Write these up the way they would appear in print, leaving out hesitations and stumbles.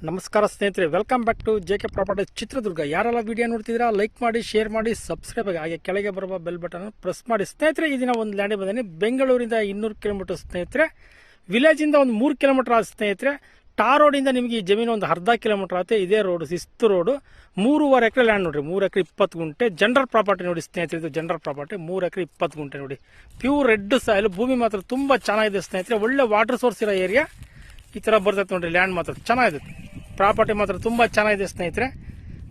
ನಮಸ್ಕಾರ ಸ್ನೇಹಿತರೆ, welcome back to JK properties Chitradurga. ಯಾರೆಲ್ಲ ವಿಡಿಯೋ ನೋಡ್ತಿದ್ದೀರಾ ಲೈಕ್ ಮಾಡಿ, ಶೇರ್ ಮಾಡಿ, ಸಬ್ಸ್ಕ್ರೈಬ್ ಆಗಿ, ಹಾಗೆ ಕೆಳಗೆ ಬರುವ ಬೆಲ್ ಬಟನ್ ಪ್ರೆಸ್ ಮಾಡಿ. ಸ್ನೇಹಿತರೆ, ಈ ದಿನ ಒಂದು ಲ್ಯಾಂಡಿಗೆ ಬಂದಿನಿ. ಬೆಂಗಳೂರಿಂದ 200 ಕಿಲೋಮೀಟರ್ ಸ್ನೇಹಿತರೆ, ವಿಲೇಜಿಂದ ಒಂದು 3 ಕಿಲೋಮೀಟರ್ ಆದ ಸ್ನೇಹಿತರೆ. ಟಾರ್ ರೋಡಿಂದ ನಿಮಗೆ ಈ ಜಮೀನು ಒಂದು ಅರ್ಧ ಕಿಲೋಮೀಟರ್ ಆಗುತ್ತೆ. ಇದೇ ರೋಡ್ ಶಿಸ್ತು ರೋಡು. 3.5 ಎಕರೆ ಲ್ಯಾಂಡ್ ನೋಡ್ರಿ, 3 ಎಕರೆ 20 ಗುಂಟೆ ಜನರಲ್ ಪ್ರಾಪರ್ಟಿ ನೋಡಿ ಸ್ನೇಹಿತರೆ. ಇದು ಜನರಲ್ ಪ್ರಾಪರ್ಟಿ, 3 ಎಕರೆ 20 ಗುಂಟೆ ನೋಡಿ. ಪ್ಯೂರ್ ರೆಡ್ ಸಾಯಿಲ್, ಭೂಮಿ ಮಾತ್ರ ತುಂಬಾ ಚೆನ್ನಾಗಿದೆ ಸ್ನೇಹಿತರೆ. ಒಳ್ಳೆ ವಾಟರ್ ಸೋರ್ಸ್ ಇರೋ ಏರಿಯಾ ಈ ತರ ಬರ್ತೈತೆ ನೋಡ್ರಿ. ಲ್ಯಾಂಡ್ ಮಾತ್ರ ಚೆನ್ನಾಗಿದೆ, ಪ್ರಾಪರ್ಟಿ ಮಾತ್ರ ತುಂಬಾ ಚೆನ್ನಾಗಿದೆ ಸ್ನೇಹಿತರೆ.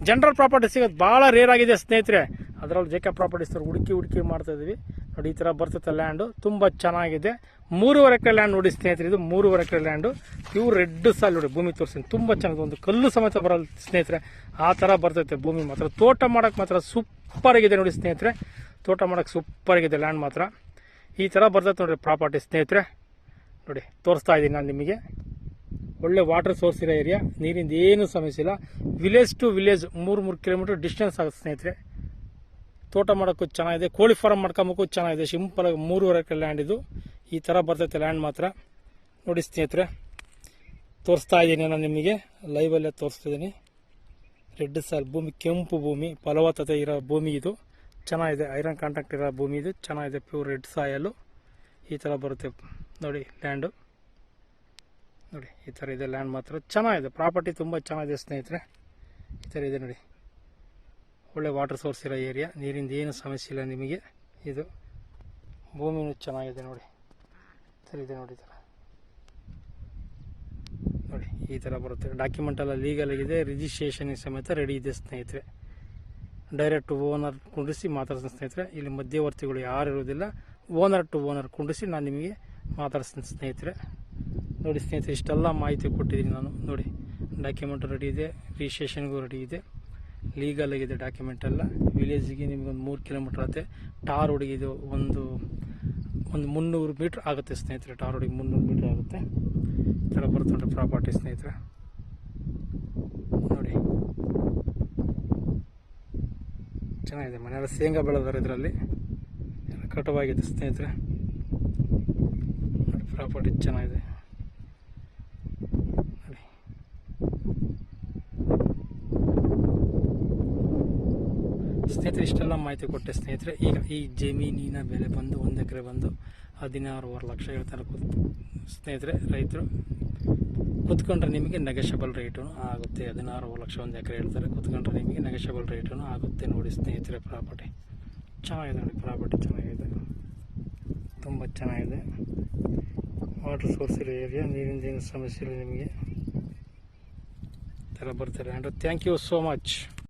ಜನರಲ್ ಪ್ರಾಪರ್ಟಿ ಸಿಗೋದು ಬಹಳ ರೇರ್ ಆಗಿದೆ ಸ್ನೇಹಿತರೆ. ಅದರಲ್ಲಿ ಜೆಕೆ ಪ್ರಾಪರ್ಟೀಸ್ ಹುಡುಕಿ ಮಾಡ್ತಾ ಇದೀವಿ ನೋಡಿ. ಈ ತರ ಬರ್ತೈತೆ ಲ್ಯಾಂಡ್, ತುಂಬಾ ಚೆನ್ನಾಗಿದೆ. 3.5 ಎಕರೆ ಲ್ಯಾಂಡ್ ನೋಡಿ ಸ್ನೇಹಿತರೆ. ಇದು 3.5 ಎಕರೆ ಲ್ಯಾಂಡ್, ಪ್ಯೂರ್ ರೆಡ್ ಸಾಲ್ ನೋಡಿ. ಭೂಮಿ ತೋರಿಸಿ ತುಂಬಾ ಚೆನ್ನಾಗಿದೆ, ಒಂದು ಕಲ್ಲು ಸಮೇತ ಬರಲ್ಲ ಸ್ನೇಹಿತರೆ. ಆ ತರ ಬರ್ತೈತೆ ಭೂಮಿ ಮಾತ್ರ. ತೋಟ ಮಾಡಕ್ ಮಾತ್ರ ಸೂಪರ್ ಆಗಿದೆ ನೋಡಿ ಸ್ನೇಹಿತರೆ. ತೋಟ ಮಾಡಕ್ ಸೂಪರ್ ಆಗಿದೆ ಲ್ಯಾಂಡ್ ಮಾತ್ರ. ಈ ತರ ಬರ್ತೈತೆ ನೋಡ್ರಿ ಪ್ರಾಪರ್ಟಿ ಸ್ನೇಹಿತರೆ. ನೋಡಿ ತೋರಿಸ್ತಾ ಇದ್ದೀನಿ ನಾನು ನಿಮಗೆ. ಒಳ್ಳೆ ವಾಟರ್ ಸೋರ್ಸ್ ಇರೋ ಏರಿಯಾ, ನೀರಿಂದ ಏನು ಸಮಸ್ಯೆ ಇಲ್ಲ. Village to village 3 kilometre distance ಆಗುತ್ತೆ ಸ್ನೇಹಿತರೆ. ತೋಟ ಮಾಡೋಕ್ಕೂ ಚೆನ್ನಾಗಿದೆ, ಕೋಳಿ ಫಾರ್ಮ್ ಮಾಡ್ಕೊಂಬೋಕ್ಕೂ ಚೆನ್ನಾಗಿದೆ. ಸಿಂಪಲ್ ಆಗಿ 3.5 ಎಕರೆ ಲ್ಯಾಂಡ್ ಇದು. ಈ ಥರ ಬರ್ತೈತೆ ಲ್ಯಾಂಡ್ ಮಾತ್ರ ನೋಡಿ ಸ್ನೇಹಿತರೆ. ತೋರಿಸ್ತಾ ಇದ್ದೀನಿ ನಾನು ನಿಮಗೆ, ಲೈವಲ್ಲೇ ತೋರಿಸ್ತಿದ್ದೀನಿ. ರೆಡ್ ಸಾಲ್ ಭೂಮಿ, ಕೆಂಪು ಭೂಮಿ, ಫಲವತ್ತತೆ ಇರೋ ಭೂಮಿ ಇದು. ಚೆನ್ನಾಗಿದೆ, ಐರನ್ ಕಾಂಟ್ಯಾಕ್ಟ್ ಇರೋ ಭೂಮಿ ಇದು. ಚೆನ್ನಾಗಿದೆ, ಪ್ಯೂರ್ ರೆಡ್ ಸಾಯಲು ಈ ಥರ ಬರುತ್ತೆ ನೋಡಿ ಲ್ಯಾಂಡು. ನೋಡಿ ಈ ಥರ ಇದೆ ಲ್ಯಾಂಡ್ ಮಾತ್ರ ಚೆನ್ನಾಗಿದೆ. ಪ್ರಾಪರ್ಟಿ ತುಂಬ ಚೆನ್ನಾಗಿದೆ ಸ್ನೇಹಿತರೆ. ಈ ಥರ ಇದೆ ನೋಡಿ. ಒಳ್ಳೆ ವಾಟರ್ ಸೋರ್ಸ್ ಇರೋ ಏರಿಯಾ, ನೀರಿಂದ ಏನು ಸಮಸ್ಯೆ ಇಲ್ಲ ನಿಮಗೆ. ಇದು ಭೂಮಿನೂ ಚೆನ್ನಾಗಿದೆ ನೋಡಿ. ಈ ಥರ ಇದೆ ನೋಡಿ. ಈ ಥರ ನೋಡಿ, ಈ ಥರ ಬರುತ್ತೆ. ಡಾಕ್ಯುಮೆಂಟ್ ಎಲ್ಲ ಲೀಗಲ್ ಆಗಿದೆ, ರಿಜಿಸ್ಟ್ರೇಷನ್ ಸಮೇತ ರೆಡಿ ಇದೆ ಸ್ನೇಹಿತರೆ. ಡೈರೆಕ್ಟ್ ಓನರ್ ಕುಂಡಿಸಿ ಮಾತಾಡ್ತೀನಿ ಸ್ನೇಹಿತರೆ. ಇಲ್ಲಿ ಮಧ್ಯವರ್ತಿಗಳು ಯಾರು ಇರೋದಿಲ್ಲ. ಓನರ್ ಟು ಓನರ್ ಕುಂಡಿಸಿ ನಾನು ನಿಮಗೆ ಮಾತಾಡ್ತೀನಿ ಸ್ನೇಹಿತರೆ. ನೋಡಿ ಸ್ನೇಹಿತರೆ, ಇಷ್ಟೆಲ್ಲ ಮಾಹಿತಿ ಕೊಟ್ಟಿದ್ದೀನಿ ನಾನು. ನೋಡಿ ಡಾಕ್ಯುಮೆಂಟ್ ರೆಡಿ ಇದೆ, ರಿಜಿಸ್ಟ್ರೇಷನ್ಗೂ ರೆಡಿ ಇದೆ, ಲೀಗಲ್ ಆಗಿದೆ ಡಾಕ್ಯುಮೆಂಟ್ ಎಲ್ಲ. ವಿಲೇಜಿಗೆ ನಿಮ್ಗೊಂದು 3 ಕಿಲೋಮೀಟರ್ ಆಗುತ್ತೆ. ಟಾರ್ ರೋಡಿಗೆ ಇದು ಒಂದು 300 ಮೀಟ್ರ್ ಆಗುತ್ತೆ ಸ್ನೇಹಿತರೆ. ಟಾರ್ ರೋಡಿಗೆ 300 ಮೀಟ್ರ್ ಆಗುತ್ತೆ. ಈ ಥರ ಬರ್ತದೆ ಪ್ರಾಪರ್ಟಿ ಸ್ನೇಹಿತರೆ. ನೋಡಿ ಚೆನ್ನಾಗಿದೆ. ಮನೆಯಲ್ಲ ಶೇಂಗಾ ಬೆಳೆದಾರೆ ಇದರಲ್ಲಿ, ಎಲ್ಲ ಕಟವಾಗಿದೆ ಸ್ನೇಹಿತರೆ. ನೋಡಿ ಪ್ರಾಪರ್ಟಿ ಚೆನ್ನಾಗಿದೆ ನೋಡಿ. ಸ್ನೇಹಿತರೆ, ಇಷ್ಟೆಲ್ಲ ಮಾಹಿತಿ ಕೊಟ್ಟೆ ಸ್ನೇಹಿತರೆ. ಈಗ ಈ ಜಮೀನಿನ ಬೆಲೆ ಬಂದು 1 ಎಕರೆ ಬಂದು 16.5 ಲಕ್ಷ ಹೇಳ್ತಾರೆ ಸ್ನೇಹಿತರೆ. ರೈತರು ಕುತ್ಕೊಂಡ್ರೆ ನಿಮಗೆ ನೆಗೋಷಿಯಬಲ್ ರೇಟು ಆಗುತ್ತೆ. 16 ಲಕ್ಷ 1 ಎಕರೆ ಹೇಳ್ತಾರೆ. ಕುತ್ಕೊಂಡ್ರೆ ನಿಮಗೆ ನೆಗೋಷಿಯಬಲ್ ರೇಟು ಆಗುತ್ತೆ ನೋಡಿ ಸ್ನೇಹಿತರೆ. ಪ್ರಾಪರ್ಟಿ ಚೆನ್ನಾಗಿದೆ ನೋಡಿ, ಪ್ರಾಪರ್ಟಿ ಚೆನ್ನಾಗಿದೆ, ತುಂಬ ಚೆನ್ನಾಗಿದೆ. ವಾಟರ್ ಸೋರ್ಸ್ ಇರೋ ಏರಿಯಾ, ನೀರಿಂದ ಏನು ಸಮಸ್ಯೆ ಇಲ್ಲ ನಿಮಗೆ. ಥರ ಬರ್ತಾರೆ. And thank you so much.